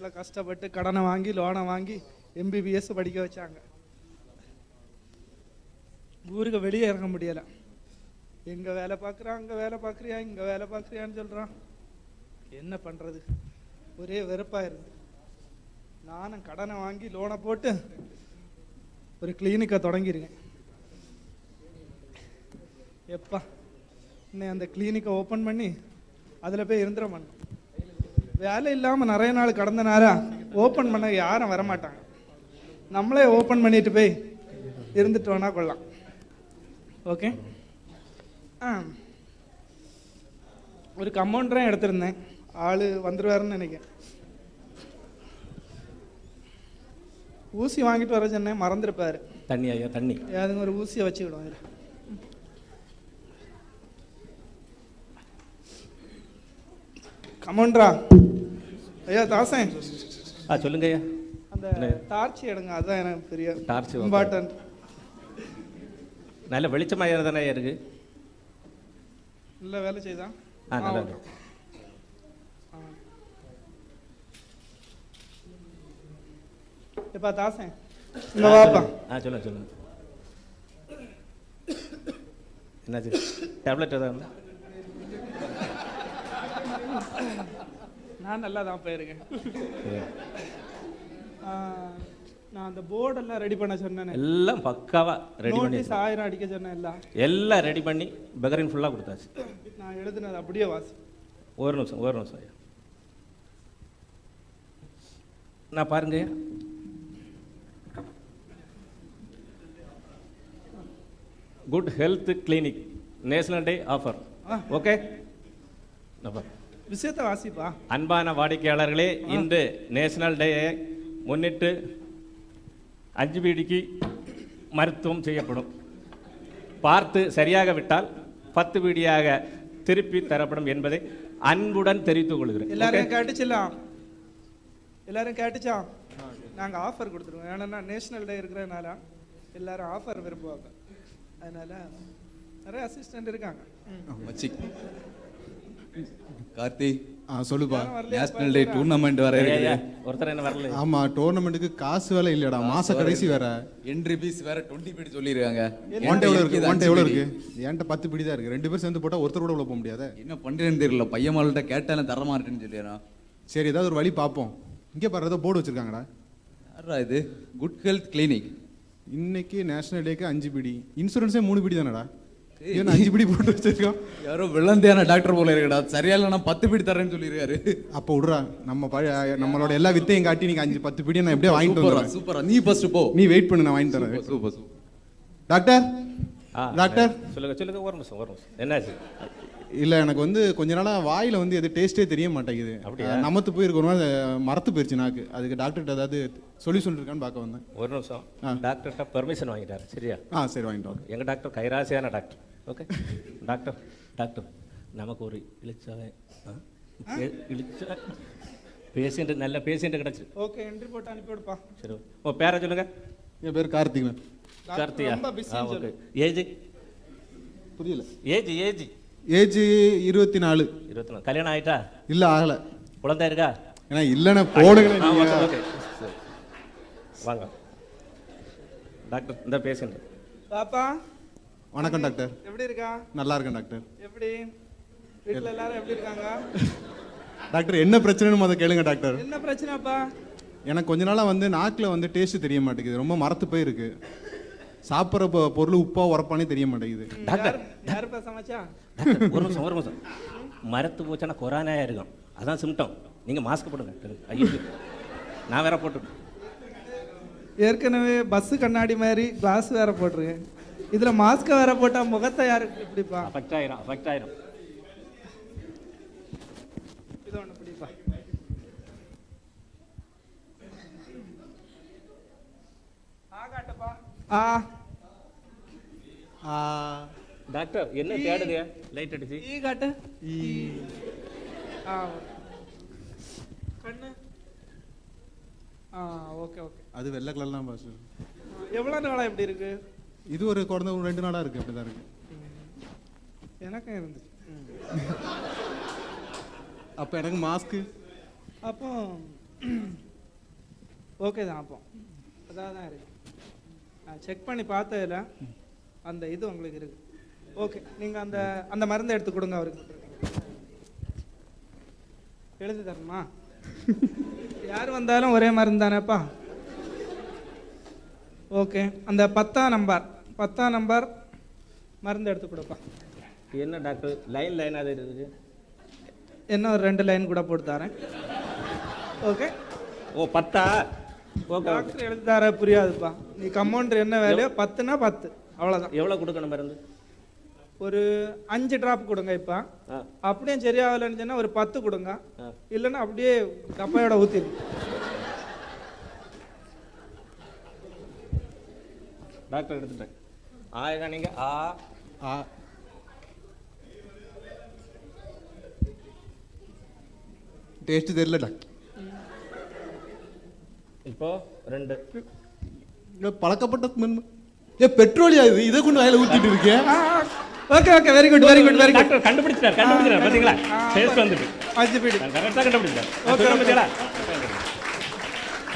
வீட்டில் கஷ்டப்பட்டு கடனை வாங்கி லோனை வாங்கி MBBS படிக்க வச்சாங்க. ஊருக்கு வெளியே இறங்க முடியலை. எங்கே வேலை பார்க்குறான், அங்கே வேலை பார்க்குறியா, இங்கே வேலை பார்க்குறியான்னு சொல்கிறான். என்ன பண்ணுறது, ஒரே வெறுப்பாயிருது. நானும் கடனை வாங்கி லோனை போட்டு ஒரு கிளினிக்கை தொடங்கியிருக்கேன். எப்பா இன்னும் அந்த கிளினிக்கை ஓப்பன் பண்ணி அதில் போய் இருந்துட மாட்டோம். வேலை இல்லாமல் நிறைய நாள் கடந்த நேரம் ஓப்பன் பண்ண யாரும் வரமாட்டாங்க. நம்மளே ஓப்பன் பண்ணிட்டு போய் இருந்துட்டோன்னா கொள்ளலாம். ஓகே, ஒரு கம்பவுண்டரும் எடுத்திருந்தேன். ஆள் வந்துடுவாருன்னு நினைக்கிறேன். ஊசி வாங்கிட்டு வர சொன்னேன், மறந்துருப்பாரு. தண்ணி ஐயா, தண்ணி. அதுங்க ஒரு ஊசியை வச்சுக்கிடுவோம். இதில் கமௌண்டரா ஐயா, தாசன். சொல்லுங்க ஐயா. அந்த டார்ச் எடுங்க, அதுதான் எனக்கு பெரிய டார்ச் இம்பார்ட்டன்ட். நல்ல வெளிச்சமாக தானே இருக்கு. இல்லை வேலை செய்தா? நல்லா. எப்பா தாசன் இங்க வாப்பா. சொல்லுங்க சொல்லுங்க. என்னாச்சு? டேப்லெட் எதாவது? நான் நல்லா தான் போயிருக்கேன். நான் அந்த போர்டெல்லாம் ரெடி பண்ண சொன்னேன். எல்லாம் பக்காவா ரெடி பண்ணி, 1000 அடிக்க சொன்னேன். எல்லாம் ரெடி பண்ணி பெகரின் ஃபுல்லாக கொடுத்தாச்சு. நான் எழுதுனது அப்படியே வாசி. ஒரு நிமிஷம் ஐயா. நான் பாருங்க, good health clinic national day offer. Okay, விஷயத்தை வாசிப்பா. அன்பான வாடிக்கையாளர்களே, இன்று நேஷனல் டேயை முன்னிட்டு 5 பீடிக்கு மருத்துவம் செய்யப்படும். பார்த்து சரியாக விட்டால் 10 பீடியாக திருப்பி தரப்படும் என்பதை அன்புடன் தெரிவித்துக் கொள்கிறேன். எல்லாரும் கேட்டுச்சலாம், எல்லாரும் கேட்டுச்சா? நாங்கள் ஆஃபர் கொடுத்துருவோம். ஏன்னா நேஷனல் டே இருக்கிறதுனால எல்லாரும் ஆஃபர் விரும்புவாங்க. அதனால நிறைய அசிஸ்டன்ட் இருக்காங்க. கார்த்தி சொல்லுப்பா. நேஷனல் டே டூர்னமெண்ட் வர இருக்கு. ஒருத்தர் என்ன வரல? ஆமா, டோர்னமெண்ட்டுக்கு காசு வேலை இல்லடா, மாச கடைசி வேற. என்ட்ரி ஃபீஸ் வேற 20 பீடி சொல்லிருக்காங்க. ஒன்ட எவ்வளவு இருக்கு? என்கிட்ட 10 பீடி தான் இருக்கு. 2 பேர் சேர்ந்து போட்டா ஒருத்தர் கூட உள்ள போக முடியாது. என்ன பண்றேன்னு தெரியல. பையன்மாள்கிட்ட கேட்டாலும் தர மாட்டேன்னு சொல்லிடுறான். சரி, ஏதாவது ஒரு வழி பார்ப்போம். இங்கே பாரு, ஏதோ போர்டு வச்சிருக்காங்கடா. யாரா இது? Good health clinic. இன்னைக்கு நேஷனல் டேக்கு 5 பீடி. இன்சூரன்ஸே 3 பீடி தானடா. 5 பீடி போட்டு வச்சிருக்கோம். யாரோ விளந்தியான டாக்டர் போல இருக்கடா. சரியா இல்ல, நான் 10 பீடி தரேன்னு சொல்லிருக்காரு. அப்ப விடுறா, நம்மளோட எல்லா வித்தையும் காட்டி நீங்க 5-10 பீடி நான் எப்படியே வாங்கிட்டு வந்துறேன். சூப்பரா, நீ ஃபர்ஸ்ட் போ. நீ வெயிட் பண்ணு, நான் வாங்கி தரேன். சூப்பர். டாக்டர் டாக்டர் சொல்லுங்க. ஒரு நிமிஷம். என்னாச்சு? இல்லை, எனக்கு வந்து கொஞ்ச நாளாக வாயில் வந்து எது டேஸ்ட்டே தெரிய மாட்டேங்குது. நமத்து போயிருக்கு, ஒரு மாதிரி மரத்து போயிடுச்சு நாக்கு. அதுக்கு டாக்டர்கிட்ட ஏதாவது சொல்யூஷன் இருக்கான்னு பார்க்க வந்தேன். ஒரு நிமிஷம். டாக்டர்கிட்ட பெர்மிஷன் வாங்கிட்டாரு. சரியா? சரி, வாங்கிட்டோம். எங்கள் டாக்டர் கைராசியான டாக்டர். ஓகே டாக்டர் நமக்கு ஒரு இழிச்ச பேஷண்ட், நல்ல பேஷண்ட் கிடச்சி. ஓகே, என்ட்ரி போட்டு அனுப்பி விடுப்பா. சரி, உங்கள் பேரை சொல்லுங்க. என் பேர் கார்த்திகன். கார்த்தியா? ஓகே. ஏஜ் புரியல. ஏஜ் 24. கல்யாணம் ஆயிட்டா? இல்லை, ஆகலை. குழந்தை இருக்கா? ஏன்னா இல்லைன்னா போடுங்க. ஓகே, வாங்க டாக்டர். இந்த பேஷண்ட். பாப்பா வணக்கம் டாக்டர். எப்படி இருக்கா? நல்லா இருக்கேன் டாக்டர். எப்படி வீட்டில் எல்லாரும் எப்படி இருக்காங்க? டாக்டர், என்ன பிரச்சனைன்னு அதை கேளுங்க டாக்டர். என்ன பிரச்சனைப்பா? எனக்கு கொஞ்ச நாளாக வந்து நாக்கில் வந்து டேஸ்ட் தெரிய மாட்டேங்குது. ரொம்ப மரத்து போயிருக்கு. சாப்பிட்ற பொருள் உப்பா உரப்பானே தெரிய மாட்டேங்குது. டாக்டர், யாருப்பா சமைச்சா? ஒரு நிமிஷம். மரத்து போச்சுன்னா கொரோனாயா இருக்கும், அதான் சிம்டம். நீங்கள் மாஸ்க் போடுங்க. ஐயோ, நான் வேற போட்டு. ஏற்கனவே பஸ்ஸு கண்ணாடி மாதிரி கிளாஸ் வேற போட்டிருக்கேன். இதில் மாஸ்க்கை வேற போட்டால் முகத்தை யாருக்கு எப்படிப்பா? அஃபெக்ட் ஆயிரும். இது ஒன்று பிடிப்பா. டாக்டர், என்ன தேடுங்க? லைட் அடிச்சு காட்டு. கண்ணு. ஓகே. அது வெள்ளை கலர்லாம் பாஸ். எவ்வளோ நாளாக எப்படி இருக்கு? இது ஒரு குறைந்த 2 நாளாக இருக்கு. அப்படிதான் இருக்கு. எனக்கும் இருந்துச்சு. அப்போ எனக்கு மாஸ்க்கு. அப்போ ஓகே தான் அப்போ அதான் தான் இருக்கு. நான் செக் பண்ணி பார்த்ததில் அந்த இது உங்களுக்கு இருக்கு. ஓகே, நீங்கள் அந்த அந்த மருந்தை எடுத்து கொடுங்க அவருக்கு. எழுதி தரணுமா? யார் வந்தாலும் ஒரே மருந்து தானேப்பா. ஓகே, அந்த 10ஆம் நம்பர் மருந்து எடுத்து கொடுப்பா. என்ன டாக்டர் லைன் அது இருக்குது? என்ன ஒரு 2 லைன் கூட போட்டு தரேன். ஓகே. ஓ 10ஆ? ஓகே. டாக்டர் எழுதி தர புரியாதுப்பா. நீ கம்பவுண்டர் என்ன வேலையோ 10னா 10 அவ்வளோதான். எவ்வளோ கொடுக்கணும் மருந்து? ஒரு 5 டிராப் கொடுங்க. இப்போ அப்படியே சரியாகலன்னு சொன்னா ஒரு 10 கொடுங்க. இல்லைன்னா அப்படியே டப்பாயோட ஊற்றிடு. டாக்டர் எடுத்துட்டேன். ஆ நீங்க ஆ டேஸ்ட் தெரியல டாக்டர். இப்போ 2 பழக்கப்பட்ட பெட்ரோலியா இது, இதை கொண்டு வாயில ஊத்திட்டு இருக்கேன். Okay okay, very good very good very good. Doctor கண்டுபிடிச்சார் பாத்தீங்களா? டேஸ்ட் வந்துட்டு 5 பீடி கரெக்ட்டா கண்டுபிடிச்சார். ஓகே பாத்தீங்களா?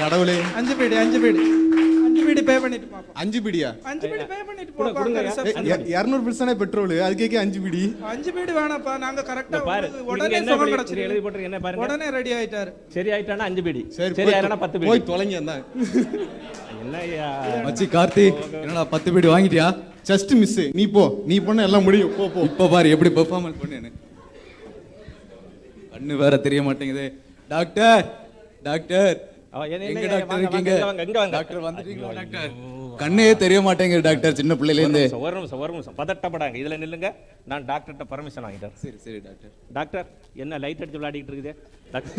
கடவுளே, 5 பீடி பே பண்ணிட்டு பாப்போம். 5 பீடியா? 5 பீடி பே பண்ணிட்டு கொடுங்க. போங்க. 200 பில்ஸானே பெட்ரோல், அதுக்கே 5 பீடி. 5 பீடி வேணாப்பா, நாங்க கரெக்ட்டா பாரு. உடனே என்ன சுகம் எழுதி கிடைச்சிருக்கு. போட்டுருக்கு என்ன பாருங்க. உடனே ரெடி ஆயிட்டாரு. சரி ஆயிட்டானா 5 பீடி. சரி சரி ஆயிட்டானா 10 பீடி. போய் தொலைங்க. தான் என்னய்யா மச்சி கார்த்திக், என்னடா 10 பீடி வாங்கிட்டியா? Just miss. நீ பண்ண எல்லாம் முடியும். போ. இப்ப பாரு எப்படி பெர்ஃபார்மன்ஸ் பண்ணேன்னு. கண்ணு வேற தெரிய மாட்டேங்குது. டாக்டர் எங்க டாக்டர் இருக்கீங்க? டாக்டர் வந்துட்டீங்களா டாக்டர்? கண்ணே தெரிய மாட்டேங்குது டாக்டர், சின்ன பிள்ளையில இருந்து. ஒரு நிமிஷம் பதட்டப்படாங்க. இதுல நில்லுங்க. நான் டாக்டர்கிட்ட பர்மிஷன் வாங்கிட்டேன். சரி டாக்டர். டாக்டர் என்ன லைட் அடிச்சு விளையாடிட்டு இருக்குது டாக்டர்?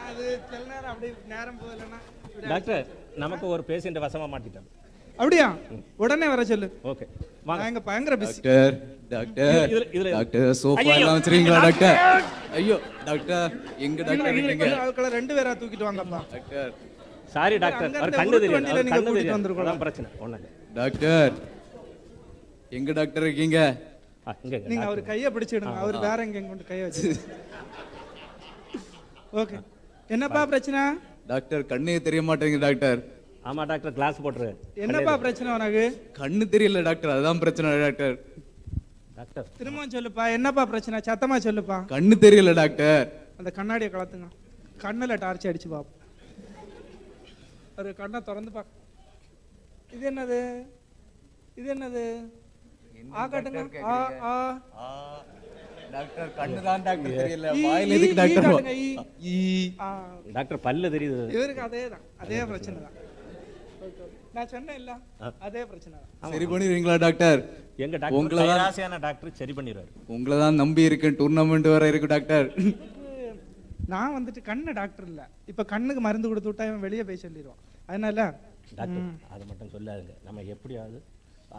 அது சில நேரம் அப்படியே நேரம் போகலன்னா. டாக்டர் நமக்கு ஒரு பேஷண்ட் வசமா மாட்டிட்டாங்க. அப்படியா? உடனே வர சொல்லு. ஓகே வாங்க. நாங்க பயங்கர பிஸி. டாக்டர் சோஃபா எல்லாம் வச்சிருக்கீங்களா டாக்டர்? ஐயோ டாக்டர், எங்க டாக்டர் இருக்கீங்க? ஆட்களை 2 பேரா தூக்கிட்டு வாங்கப்பா. டாக்டர் சாரி டாக்டர், அவர் கண்ணு தெரியும். அதான் பிரச்சனை. ஒண்ணு டாக்டர், எங்க டாக்டர் இருக்கீங்க? நீங்க அவர் கையை பிடிச்சிடுங்க. அவர் வேற எங்க கொண்டு கையை வச்சு. ஓகே, என்னப்பா பிரச்சனை? டாக்டர் கண்ணே தெரிய மாட்டேங்குது டாக்டர். ஆமா டாக்டர், கிளாஸ் போட்டுரு. என்னப்பா பிரச்சனை உனக்கு? கண்ணு தெரியல டாக்டர், அதுதான் பிரச்சனை டாக்டர். டாக்டர் திரும்பவும் சொல்லுப்பா, என்னப்பா பிரச்சனை? சத்தமா சொல்லுப்பா. கண்ணு தெரியல டாக்டர். அந்த கண்ணாடியை கலத்துங்க. கண்ணுல டார்ச் அடிச்சு பாப்போம். ஒரு கண்ணை திறந்து பாக்க. இது என்னது? ஆ காட்டுங்க. ஆ டாக்டர் கண்ணு தான் டாக்டர் தெரியல. வாயில எதுக்கு டாக்டர்? டாக்டர் பல்ல தெரியுது. இவருக்கு அதே பிரச்சனை தான். நான் சொன்னேன் இல்ல, அதே பிரச்சனை தான். சரி பண்ணிடுவீங்களா டாக்டர்? எங்க டாக்டர் கைராசியான டாக்டர் சரி பண்ணிடுவாரு. உங்களை தான் நம்பி இருக்கேன். டூர்னாமெண்ட் வர இருக்கு டாக்டர். நான் வந்துட்டு கண்ணு டாக்டர் இல்ல. இப்ப கண்ணுக்கு மருந்து கொடுத்து விட்டா இவன் வெளியே போய் சொல்லிடுவான். அதனால டாக்டர் அது மட்டும் சொல்லாதுங்க. நம்ம எப்படியாவது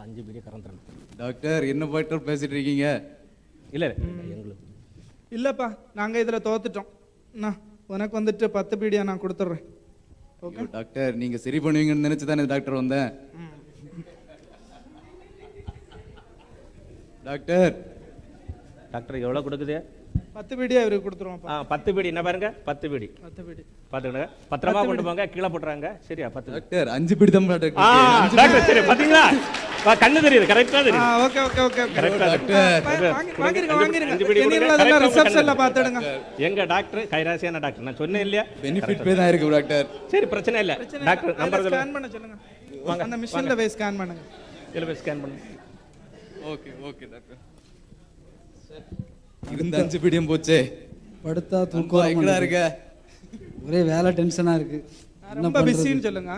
5 பீடி கறந்துடணும். டாக்டர் என்ன பாய்ட்டர் பேசிட்டு இருக்கீங்க? இல்ல எங்களுக்கு இல்லப்பா, நாங்க இதுல தோத்துட்டோம். உனக்கு வந்துட்டு 10 பீடியா நான் கொடுத்துட்றேன். ஓகே டாக்டர், நீங்க சரி பண்ணுவீங்கன்னு நினைச்சு தானே டாக்டர் வந்தேன். டாக்டர் எவ்வளவு கொடுக்குது? 10 பீடியா இவருக்கு கொடுத்துருவோம். 10 பீடி என்ன பாருங்க. 10 பீடி பாத்துக்கங்க. பத்திரமா கொண்டு போங்க. கீழே போட்டுறாங்க. சரியா? 10 டாக்டர் 5 பீடி தான் டாக்டர். டாக்டர் சரி பாத்தீங்களா? கண்ணு தெரியுது. கரெக்ட்டா தெரியுது. ஓகே ஓகே ஓகே கரெக்ட்டா டாக்டர். வாங்கிருங்க. ரிசப்ஷன்ல பாத்துடுங்க. எங்க டாக்டர் கைராசியான டாக்டர். நான் சொன்னேன் இல்லையா? பெனிஃபிட் பே தான் இருக்கு டாக்டர். சரி பிரச்சனை இல்ல. டாக்டர் நம்பர் ஸ்கேன் பண்ண சொல்லுங்க. வாங்க அந்த மிஷின்ல போய் ஸ்கேன் பண்ணுங்க. இதுல போய் ஸ்கேன் பண்ணுங்க. Okay doctor. இருந்த 5 பீடியும் போச்சே. படுத்தா தூக்கம் எங்கடா இருக்க? ஒரே வேலை டென்ஷனா இருக்கு. ரொம்ப பிஸின்னு சொல்லுங்க.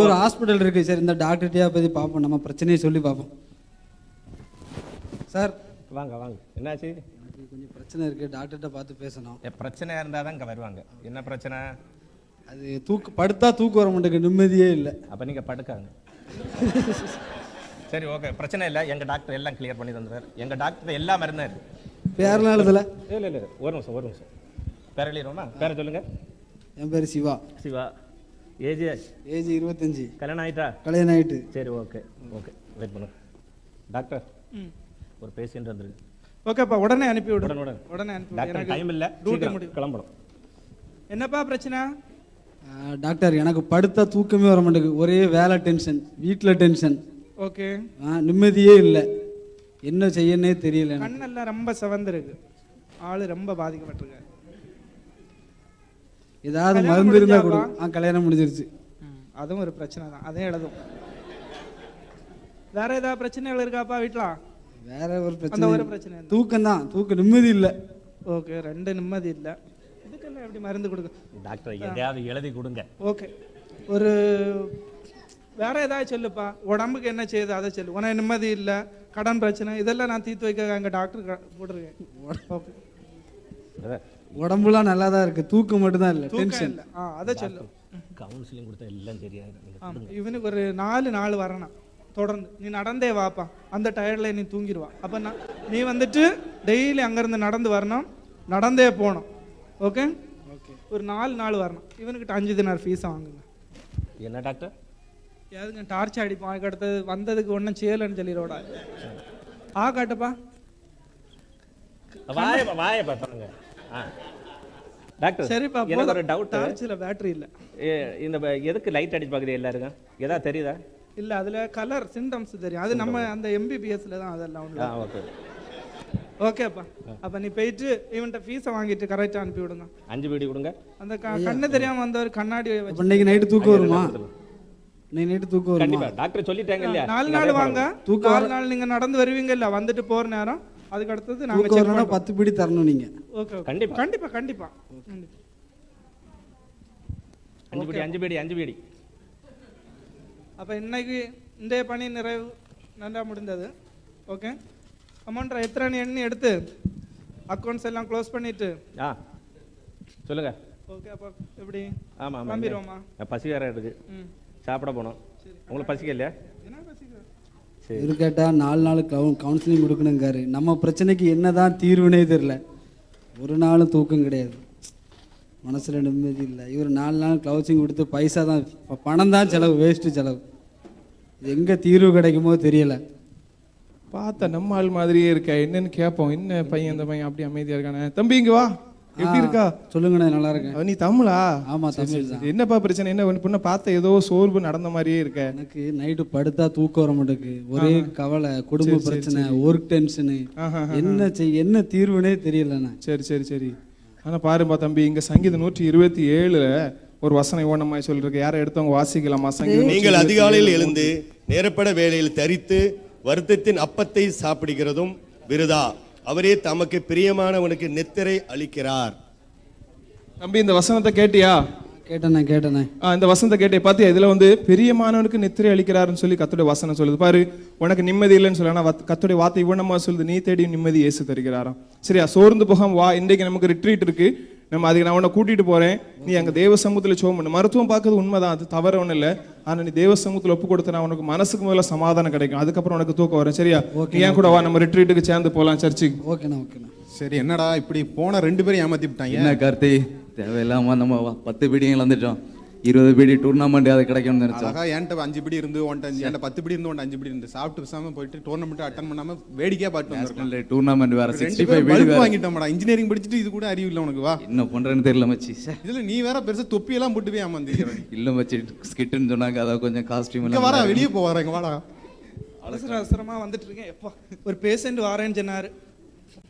ஒரு ஹாஸ்பிடல் இருக்கு. சரி இந்த டாக்டர்கிட்டயா போய் பார்ப்போம். நம்ம பிரச்சனையை சொல்லி பார்ப்போம். சார் வாங்க. என்னாச்சு? எனக்கு கொஞ்சம் பிரச்சனை இருக்கு. டாக்டர்கிட்ட பார்த்து பேசணும். பிரச்சனையா இருந்தா தான் இங்க வருவாங்க. என்ன பிரச்சனை? அது படுத்தா தூக்கம் வர மாட்டேங்குது. நிம்மதியே இல்லை. அப்ப நீங்க படுக்காங்க. சரி ஓகே, பிரச்சனை இல்லை. எங்க டாக்டர் எல்லாம் கிளியர் பண்ணி தந்துறாரு. எங்க டாக்டர் எல்லா மருந்தும் இருக்கு. பேரெல்லாம் எழுதல. இல்ல ஒரு நிமிஷம். பேர் எழுதிடுவோமா? பேரை சொல்லுங்க. என் பேர் சிவா. ஏஜ் 25. கல்யாணம் ஆயிட்டா? கல்யாணம் ஆயிட்டு. சரி ஓகே வெயிட் பண்ணுங்க. டாக்டர் ஒரு பேஷண்ட் வந்துருக்கு. ஓகேப்பா, உடனே அனுப்பி விடு. உடனே அனுப்பி விடு. டாக்டர் டைம் இல்ல, டியூட்டி முடியும். கிளம்பணும். என்னப்பா பிரச்சனை? டாக்டர் எனக்கு படுத்தா தூக்கமே வர மாட்டேங்குது. ஒரே வேலை டென்ஷன், வீட்டில் டென்ஷன், ஓகே. நிம்மதியே இல்லை. என்ன செய்யனே தெரியல எனக்கு. கண்ணெல்லாம் ரொம்ப செவந்திருக்கு, ஆளு ரொம்ப பாதிக்கப்பட்டிருக்காரு. ஏதாவது கல்யாணம் மருந்து இருந்தால் முடிஞ்சாப்பா? கொடு. கல்யாணம் முடிஞ்சிருச்சு. அதுவும் ஒரு பிரச்சனை தான், அதையும் எழுதும். வேற ஏதாவது பிரச்சனைகள் இருக்காப்பா வீட்டில்? வேற ஒரு அந்த பிரச்சனை, ஒரு பிரச்சனை இல்லை. தூக்கம் தான், தூக்கம் நிம்மதி இல்லை. ஓகே, ரெண்டு நிம்மதி இல்லை. இதுக்கெல்லாம் எப்படி மருந்து கொடுக்க? டாக்டர் எதையாவது எழுதி கொடுங்க. ஓகே, ஒரு வேற ஏதாவது சொல்லுப்பா, உடம்புக்கு என்ன செய்யுது அதை சொல்லு. உனக்கு நிம்மதி இல்லை, கடன் பிரச்சனை, இதெல்லாம் நான் தீர்த்து வைக்க அங்கே டாக்டர் போட்டிருக்கேன். ஓகே, உடம்புலாம் நல்லா தான் இருக்கு, தூக்கம் மட்டும் தான் இல்லை, தூக்கம் டென்ஷன். இல்லை. அதை சொல்லு. கவுன்சிலிங் கொடுத்தா எல்லாம் சரியாயிடும். நீங்க ஆமாம், இவனுக்கு ஒரு 4 நாள் வரணும் தொடர்ந்து. நீ நடந்தே வாப்பா, அந்த டயர்டில் நீ தூங்கிடுவா. அப்போ நீ வந்துட்டு டெய்லி அங்கேருந்து நடந்து வரணும், நடந்தே போகணும். ஓகே ஓகே, ஒரு 4 நாள் வரணும். இவனுக்கிட்ட 5 தினார் ஃபீஸை வாங்குங்க. என்ன டாக்டர்? எதுங்க டார்ச் அடிப்பான், அதுக்கு அடுத்தது வந்ததுக்கு ஒன்றும் செய்யலைன்னு சொல்லிடுவோடா. காட்டுப்பா. வாயப்பா சொல்லுங்க. டாக்டர் சரிப்பா, எனக்கு ஒரு டவுட். டார்ச்சில் பேட்டரி இல்லை. இந்த எதுக்கு லைட் அடிச்சு பார்க்குது எல்லாருக்கும்? ஏதாவது தெரியுதா? இல்லை, அதில் கலர் சிம்டம்ஸ் தெரியும். அது நம்ம அந்த எம்பிபிஎஸ்ல தான் அதெல்லாம் ஒன்று. ஓகே ஓகேப்பா. அப்போ நீ போயிட்டு இவன்கிட்ட ஃபீஸை வாங்கிட்டு கரெக்டாக அனுப்பி விடுங்க. 5 பீடி கொடுங்க. அந்த கண்ணு தெரியாமல் வந்தவர் கண்ணாடி வச்சு. இன்னைக்கு நைட்டு தூக்கம் வருமா? இன்னைக்கு நைட்டு தூக்கம் வருமா? கண்டிப்பா டாக்டர் சொல்லிட்டாங்க இல்லையா? 4 நாள் வாங்க. 4 நாள் நீங்கள் நடந்து வருவீங்க இல்லை, வந்துட்டு போகிற நேரம். அதுக்கு அடுத்தது நாங்கள் தூக்கம் வரணும்னா 10 பீடி தரணும் நீங்கள். ஓகே, கண்டிப்பா கண்டிப்பாக கண்டிப்பாக. 5 பீடி. அப்போ இன்னைக்கு இன்றைய பணி நிறைவு நல்லா முடிந்தது. ஓகே, அமௌண்ட்டை எத்தனை எண்ணி எடுத்து அக்கௌண்ட்ஸ் எல்லாம் க்ளோஸ் பண்ணிட்டு சொல்லுங்க. ஓகே, அப்போ எப்படி? ஆமாம் ஆமாம், கிளம்பிடுவோமா? பசி வேற எடுக்கு, சாப்பிட போனோம். உங்களுக்கு பசிக்க இல்லையா? என்ன பசிக்குது? சரி, இது கேட்டால் 4 நாள் கவுன்சிலிங் கொடுக்கணுங்காரு. நம்ம பிரச்சனைக்கு என்னதான் தீர்வுனே தெரியல. ஒரு நாளும் தூக்கம் கிடையாது, மனசில் நிம்மதி இல்லை. இவர் 4 நாள் கவுன்சிலிங் கொடுத்து பைசா தான், பணம் தான் செலவு, வேஸ்ட்டு செலவு. எங்கே தீர்வு கிடைக்குமோ தெரியல. பார்த்தா நம்ம ஆள் மாதிரியே இருக்க, என்னன்னு கேட்போம். என்ன பையன், இந்த பையன் அப்படி அமைதியா இருக்கானே. தம்பி இங்க வா, எப்படி இருக்கா? சொல்லுங்கண்ணே, நல்லா இருக்கேன். நீ தமிழா? ஆமாம், தமிழ் தான். என்னப்பா பிரச்சனை? என்ன பொண்ணு பார்த்த ஏதோ சோர்வு நடந்த மாதிரியே இருக்க. எனக்கு நைட்டு படுத்தா தூக்கம் வர மாட்டேங்குது. ஒரே கவலை, குடும்ப பிரச்சனை, ஒர்க் டென்ஷனு. என்ன தீர்வுனே தெரியலண்ணே. சரி சரி சரி. ஆனா பாருப்பா தம்பி, இங்க சங்கீதம் 127 ஒரு வசனம் ஓனமாய் சொல்லிருக்கு. யாரை எடுத்தவங்க வாசிக்கலாமா? சங்கீதம் நீங்கள் அதிகாலையில் எழுந்து நேரப்பட வேளையில் தரித்து வருத்தத்தின் அப்பத்தை சாப்பிடுகிறதும் விருதா, அவரே தமக்கு பிரியமானவனுக்கு நித்திரை அளிக்கிறார். தம்பி இந்த வசனத்தை கேட்டியா? கேட்டேண்ணே. இந்த வசனத்தை கேட்டே பாத்தியா? இதுல வந்து பிரியமானவனுக்கு நித்திரை அளிக்கிறாருன்னு சொல்லி கர்த்தருடைய வசனம் சொல்லுது. பாரு, உனக்கு நிம்மதி இல்லைன்னு சொல்லி, ஆனா கர்த்தருடைய வார்த்தை இவ்வளமா சொல்லுது, நீ தேடி நிம்மதி இயேசு தருகிறாராம். சரியா? சோர்ந்து போகாம வா, இன்றைக்கு நமக்கு ரிட்ரீட் இருக்கு. நம்ம அதுக்கு நான் உன்னை கூட்டிட்டு போறேன். நீ அங்க தேவ சமூகத்தில் சோம் பண்ணு. மருத்துவம் பார்க்கறது உண்மைதான், அது தவறு ஒன்றும் இல்லை. ஆனா நீ தேவ சமூகத்தில் ஒப்பு கொடுத்தனா உனக்கு மனசுக்கு முதல்ல சமாதானம் கிடைக்கும். அதுக்கப்புறம் உனக்கு தூக்கம் வரும். சரியா? ஏன் கூட வா, நம்ம ரிட்ரீட்டுக்கு சேர்ந்து போகலாம் சர்ச்சுக்கு. ஓகேண்ணா. சரி, என்னடா இப்படி போன 2 பேரும் ஏமாத்தி விட்டாங்க. என்ன கார்த்தி, தேவையில்லாம நம்ம 10 பீடிகள் வந்துட்டோம். 20 பீடி டூர்னாமெண்ட் அது கிடைக்கும்னு நினைச்சோம். அழகா என்கிட்ட 5 பீடி இருந்து என்கிட்ட 10 பீடி இருந்து 5 பீடி இருந்து சாப்பிட்டு பேசாம போயிட்டு டோர்னமெண்ட் அட்டன் பண்ணாம வேடிக்கையா பார்த்து வந்திருக்கோம். டூர்னாமெண்ட் வேற 65 பீடி பல்ப் வேற வாங்கிட்டோம்டா. இன்ஜினியரிங் படிச்சுட்டு இது கூட அறிவு இல்லை உனக்கு. வா, என்ன பண்றேன்னு தெரியல மச்சி. இதுல நீ வேற பெருசா தொப்பி எல்லாம் போட்டு போய் ஏமாந்துக்கிறேன். இல்ல மச்சி, ஸ்கிட்னு சொன்னாங்க, அத கொஞ்சம் காஸ்டியூம் இங்க வாடா, வெளியே போ, வரேங்க வாடா. அவசரமா வந்துட்டு இருக்கேன். எப்பா ஒரு பேஷண்ட் வாரேன்னு சொன்னாரு.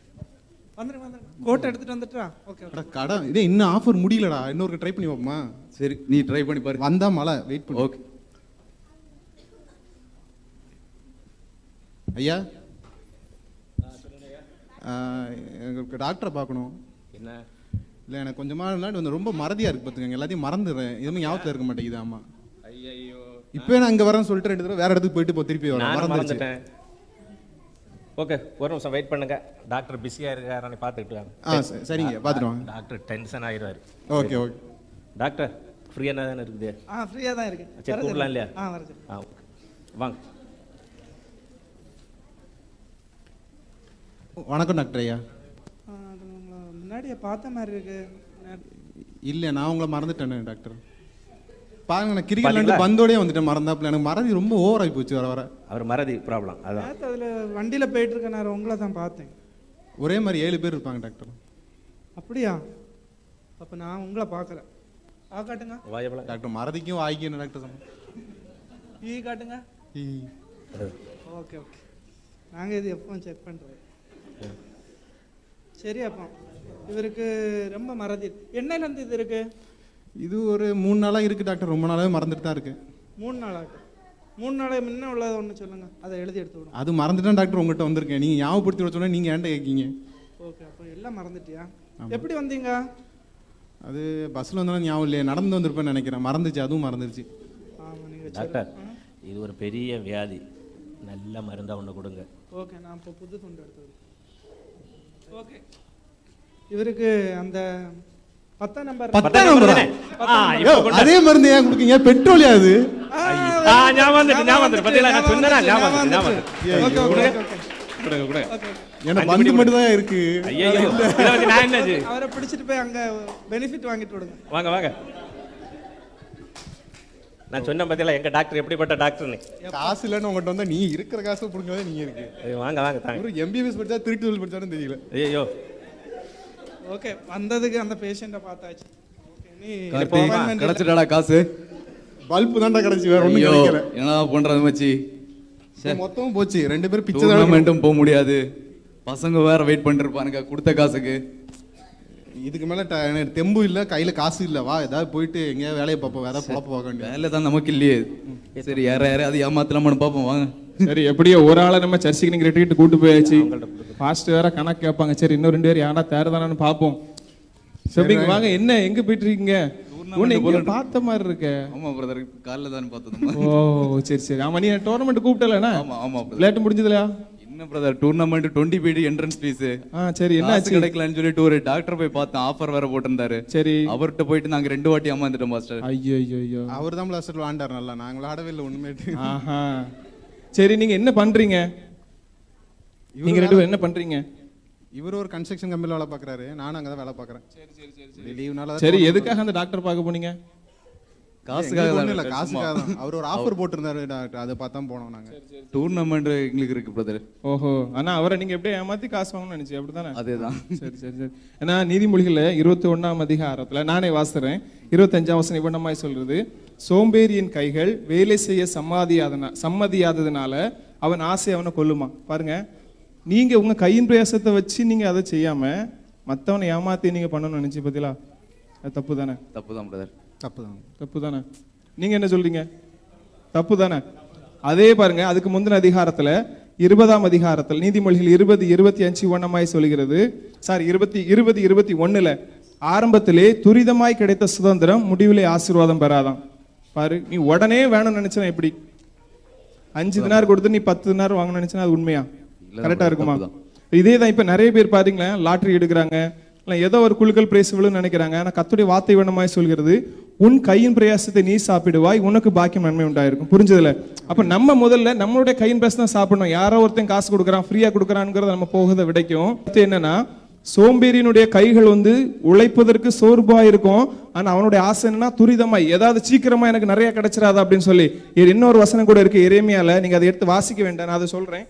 வந்துருங்க, கோட்டை எடுத்துட்டு வந்துட்டா. ஓகே, கடை இதே இன்னும் ஆஃபர் முடியலடா, இன்னொரு ட்ரை பண்ணி பார்ப்போமா? சரி, நீ ட்ரை பண்ணி பாரு. வந்தா மழை, வெயிட் பண்ணு. ஓகே ஐயா, எங்களுக்கு டாக்டரை பார்க்கணும். என்ன? இல்லை, எனக்கு கொஞ்சமா வந்து ரொம்ப மறதியா இருக்கு பார்த்துக்கங்க. எல்லாத்தையும் மறந்துடுறேன், எதுவுமே ஞாபகத்தில் இருக்க மாட்டேங்குது. ஆமா, ஐயோ, இப்போ நான் அங்கே வரேன்னு சொல்லிட்டு 2 தடவை வேற இடத்துக்கு போயிட்டு இப்போ திருப்பி வரேன். நான் மறந்துட்டேன். மறந்துட்டேன். ஓகே, ஒரு நிமிஷம் வெயிட் பண்ணுங்க. டாக்டர் பிஸியா இருக்காரு, பார்த்துக்கிட்டு வாங்க. சரிங்க, பார்த்துட்டு வாங்க. டாக்டர் டென்ஷன் ஆயிடுவாரு. Okay okay. டாக்டர் ஃப்ரீயா தானே இருக்குது? ஃப்ரீயா தான் இருக்கு. சரி, கூப்பிடலாம் இல்லையா? வரது. ஓகே, வாங்க. வணக்கம் டாக்டர் ஐயா. முன்னாடியே பார்த்த மாதிரி இருக்கு. இல்லை, நான் உங்களை மறந்துட்டேன் டாக்டர். பாருங்க, நான் கிரிக்கெட் விளையாண்டு பந்தோடய வந்துட்டேன், மறந்தாப்புல. எனக்கு மறதி ரொம்ப ஓவர் ஆகி போச்சு. வர அவர் மறதி ப்ராப்ளம். அதான் அதில் வண்டியில் போயிட்டு இருக்க நேரம் உங்களை தான் பார்த்தேன். ஒரே மாதிரி 7 பேர் இருப்பாங்க டாக்டர். அப்படியா? அப்போ நான் உங்களை பார்க்கல. ஆ காட்டுங்க. வாயப்பல டாக்டர் மறதிக்கும் வாய்க்கும் என்ன டாக்டர் சொன்னோம்? ஈ காட்டுங்க. ஈ. ஓகே ஓகே, நாங்கள் இது எப்போ செக் பண்ணுறோம். சரி, அப்போ இவருக்கு ரொம்ப மறதி. என்னையிலேருந்து இது இருக்கு? இது ஒரு 3 நாளாக இருக்குது டாக்டர். ரொம்ப நாளாகவே மறந்துட்டு தான் இருக்கு. 3 நாளாக? 3 நாளாக முன்ன உள்ளதை ஒன்று சொல்லுங்கள், அதை எழுதி எடுத்து விடுங்க. அது மறந்துட்டேன் டாக்டர். உங்கள்கிட்ட வந்திருக்கேன், நீங்கள் ஞாபகப்படுத்தி விட சொன்னால் நீங்கள் ஏன்ட்ட கேட்கீங்க? ஓகே, அப்போ எல்லாம் மறந்துட்டியா? எப்படி வந்தீங்க? அது பஸ்ஸில் வந்தாலும் ஞாபகம் இல்லையே, நடந்து வந்திருப்பேன்னு நினைக்கிறேன். மறந்துச்சு, அதுவும் மறந்துருச்சு. ஆமாம், நீங்கள் டாக்டர் இது ஒரு பெரிய வியாதி, நல்ல மருந்தாக ஒன்று கொடுங்க. ஓகே, நான் இப்போ புது துண்டு எடுத்து. ஓகே, இவருக்கு அந்த 10 நம்பர். 10 நம்பரா? அதே மருந்து ஏன் கொடுக்கீங்க? பெட்ரோலியா அது? ஞாபகம் வந்துட்டு பார்த்தீங்களா, நான் சொன்னேனா? ஞாபகம் வந்துட்டு. Okay okay okay. ஏன்னா பந்து மட்டும் தான் இருக்கு. ஐயோ, நான் என்னாச்சு? அவரை பிடிச்சிட்டு போய் அங்கே பெனிஃபிட் வாங்கிட்டு விடுங்க. வாங்க வாங்க. நான் சொன்ன பார்த்தீங்களா எங்க டாக்டர் எப்படிப்பட்ட டாக்டர்னு. காசு இல்லைன்னு உங்கள்கிட்ட வந்தா நீ இருக்கிற காசை பிடிக்கவே நீங்க இருக்கு. வாங்க வாங்க தாங்க. ஒரு எம்பிபிஎஸ் படிச்சா திருட்டு தொழில் படிச்சாலும் தெரியல. ஐயோ, ஓகே, வந்ததுக்கு அந்த பேஷண்ட்டை பார்த்தாச்சு. ஓகே, நீ கிடைச்சிட்டாடா காசு? பல்பு தான்டா கிடைச்சி, வேற ஒன்றும் கிடைக்கல. என்ன பண்றது மச்சி? மொத்தமும் போச்சு. 2 பேரும் பிச்சை தான். டூர்னாமெண்ட்டும் போக முடியாது, பசங்க வேற வெயிட் பண்ணிருப்பானுங்க கொடுத்த காசுக்கு. இதுக்கு மேல எனக்கு தெம்பு இல்ல, கையில காசு இல்ல. வா ஏதாவது போயிட்டு எங்கேயாவது வேலையை பார்ப்போம், வேற பொழப்ப பார்க்க வேண்டிய வேலை தான் நமக்கு இல்லையே. சரி, யாரையாவது ஏமாத்தலாமான்னு பார்ப்போம் வாங்க. சரி, எப்படியோ ஒரு ஆளை நம்ம சர்ச்சுக்கு நீங்க ரிட்ரீட் கூட்டு போயாச்சு. ஃபாஸ்ட் வேற கணக்கு கேட்பாங்க. சரி, இன்னும் 2 பேர் யாரா தேர்தானு பார்ப்போம். சரிங்க, வாங்க. என்ன எங்க போயிட்டு இருக்கீங்க? உன்னை பார்த்த மாதிரி இருக்க. ஆமா பிரதர், காலைல தான் பார்த்தது. ஓ சரி சரி. ஆமா, நீ டோர்னமெண்ட் கூப்பிட்டலண்ணா? ஆமா ஆமா. விளையாட்டு முடிஞ்சதுலையா? என்ன பிரதர், டூர்னாமெண்ட் 20 PD என்ட்ரன்ஸ் ஃபீஸ். சரி, என்ன ஆச்சு? கிடைக்கலன்னு சொல்லிட்டு ஒரு டாக்டர் போய் பார்த்தேன், ஆஃபர் வேற போட்டிருந்தாரு. சரி, அவர்கிட்ட போயிட்டு நாங்க 2 வாட்டி ஏமாந்துட்டோம் மாஸ்டர். ஐயோ ஐயோ ஐயோ. அவர் தான் லாஸ்ட் விளையாண்டார் நல்லா, நாங்க விளையாடவே இல்லை ஒண்ணுமே. ஆஹா, சரி. நீங்க என்ன பண்றீங்க? நீங்க 2 பேரும் என்ன பண்றீங்க? இவர் ஒரு கன்ஸ்ட்ரக்ஷன் கம்பெனில வேலை பார்க்கறாரு, நானும் அங்கதான் வேலை பார்க்கறேன். சரி சரி சரி. லீவ்னால. சரி, எதுக்காக அந்த டாக்டர் பார்க்க போனீங்க? காசுக்காக தான் இல்ல, காசுக்காக தான். அவர் ஒரு ஆஃபர் போட்டிருந்தாரு டாக்டர், அதை பார்த்தா போனோம் நாங்க. டூர்னாமெண்ட் எங்களுக்கு இருக்கு பிரதர். ஓஹோ, ஆனா அவரை நீங்க எப்படியே ஏமாத்தி காசு வாங்கணும்னு நினைச்சு, அப்படித்தானே? அதேதான். சரி சரி சரி. ஏன்னா நீதிமொழிகள்ல 21ஆம் அதிகாரத்துல நானே வாசிக்கிறேன், 25ஆம் வசனம் இவ்வளமாய் சொல்றது, சோம்பேறியின் கைகள் வேலை செய்ய சம்மதியாததுனால அவன் ஆசை அவனை கொல்லுமா. பாருங்க, நீங்க உங்க கையின் பிரயாசத்தை வச்சு நீங்க அதை செய்யாம மத்தவனை ஏமாத்தி நீங்க பண்ணணும்னு நினைச்சு பார்த்தீங்களா? அது தப்பு தானே? தப்பு தான் பிரதர். தப்பு தானே? நீங்க என்ன சொல்றீங்க? தப்பு தானே? அதே பாருங்க, அதுக்கு முந்தின அதிகாரத்துல 20ஆம் அதிகாரத்தில் நீதிமொழிகள் 20:25 வண்ணமாய் சொல்கிறது. சாரி, 20:21 ஆரம்பத்திலே துரிதமாய் கிடைத்த சுதந்திரம் முடிவிலே ஆசீர்வாதம் பெறாதான். பாரு, நீ உடனே வேணும்னு நினைச்சா எப்படி? 5 தினார் கொடுத்து நீ 10 தினார் வாங்கணும்னு நினைச்சா அது உண்மையா? கரெக்டா இருக்குமா? இதே தான் இப்ப நிறைய பேர் பாத்தீங்களா, லாட்டரி எடுக்கிறாங்க, ஏதோ ஒரு குழுக்கள் பிரைஸ் விழுன்னு நினைக்கிறாங்க. ஆனா கர்த்தருடைய வார்த்தை வண்ணமாய் சொல்கிறது, உன் கையின் பிரயாசத்தை நீ சாப்பிடுவாய், உனக்கு பாக்கியம் நன்மை உண்டாயிருக்கும். புரிஞ்சதுல? அப்ப நம்ம முதல்ல நம்மளுடைய கையின் பிரயாசம் தான் சாப்பிடணும். யாரோ ஒருத்தன் காசு கொடுக்குறான், ஃப்ரீயா கொடுக்குறான்ங்கிறத நம்ம போகிறத விடைக்கும். என்னன்னா, சோம்பேறியினுடைய கைகள் உழைப்பதற்கு சோர்வா இருக்கும். ஆனா அவனுடைய ஆசை என்னன்னா, துரிதமாய் ஏதாவது சீக்கிரமா எனக்கு நிறைய கிடைச்சிடாதா அப்படின்னு சொல்லி. இன்னொரு வசனம் கூட இருக்கு எரேமியால, நீங்க அதை எடுத்து வாசிக்க வேண்டாம், நான் அதை சொல்றேன்.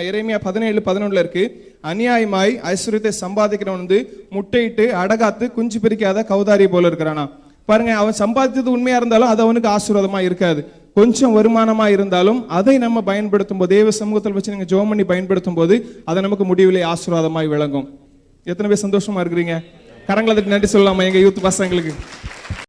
எரேமியா 17:11 இருக்கு, அநியாயமாய் ஐஸ்வர்யத்தை சம்பாதிக்கிறவன் முட்டையிட்டு அடகாத்து குஞ்சு பிரிக்காத கௌதாரி போல இருக்கிறானா. பாருங்க, அவன் சம்பாதித்தது உண்மையா இருந்தாலும் அது அவனுக்கு ஆசீர்வாதமா இருக்காது. கொஞ்சம் வருமானமா இருந்தாலும் அதை நம்ம பயன்படுத்தும் போது, தேவ சமூகத்தில் வச்சு நீங்க ஜெபம் பண்ணி பயன்படுத்தும் போது அதை நமக்கு முடிவிலே ஆசீர்வாதமாய் விளங்கும். எத்தனை பேர் சந்தோஷமா இருக்கிறீங்க? கரங்களை நன்றி சொல்லலாமா எங்க யூத் பசங்களுக்கு?